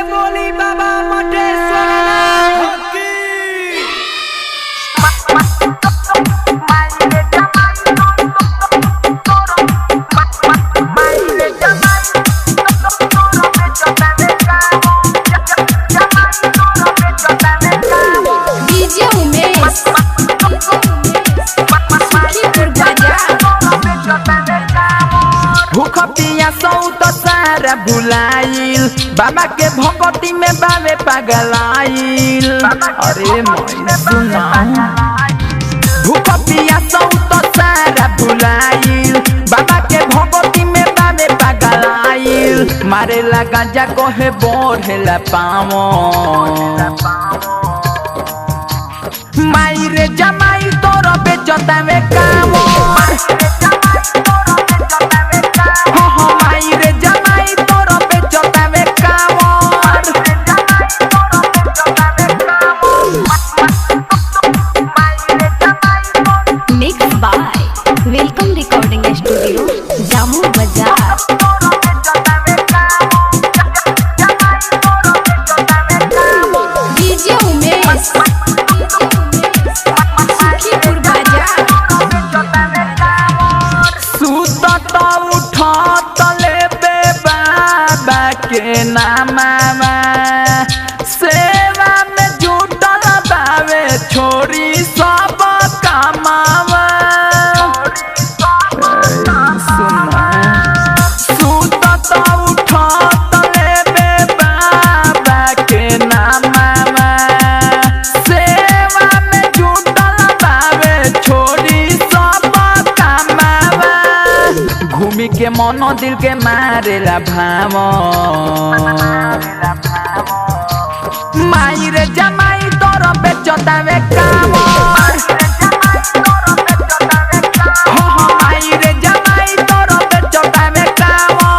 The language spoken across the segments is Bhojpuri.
बोली बाबा मटेश्वर की। भूख पिया सौ तो सारा भुलाइल, बाबा के भगती में बाबे पगलाइल। अरे मोई सुना, भूख पिया सौ तो सारा भुलाइल, बाबा के भगती में बाबे पगलाइल। मारे लगा जा कोहे बोढ़ेला पावो, माई रे जमाई तोरो बेचता में कामो। वेलकम रिकॉर्डिंग स्टूडियो जामू बाजार। डीजे उमेश सुखीपुर बाजार। सुत उठत लेबे बाबा के नामा, सेवा में जुटल बावे छोरी सब कामावा। घूमी के मनो दिल के मारेला भावो, माई रे जमाई तोरो बेचता में कामो। माई रे जमाई तोरो बेचता में कामो।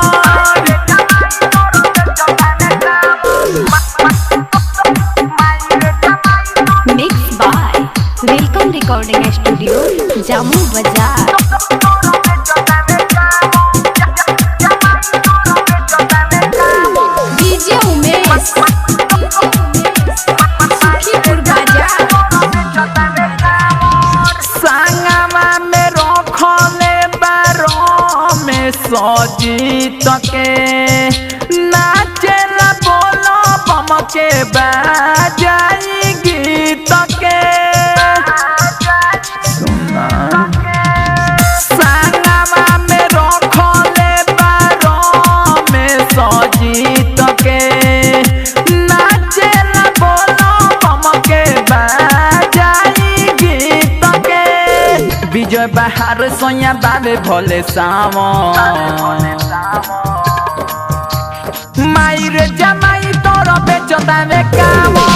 Mix by welcome recording studio Jamu Bazar. Sajit के नाचेला बोलो बम के बाजाई गीत के। संगवा में रखले बारो में सजीत के नाचेला बोलो बम के बाजाई गीत के। विजय बहार सोया बाबे भोले सामो, माई रे जमाई तोरो बेचता में कामो।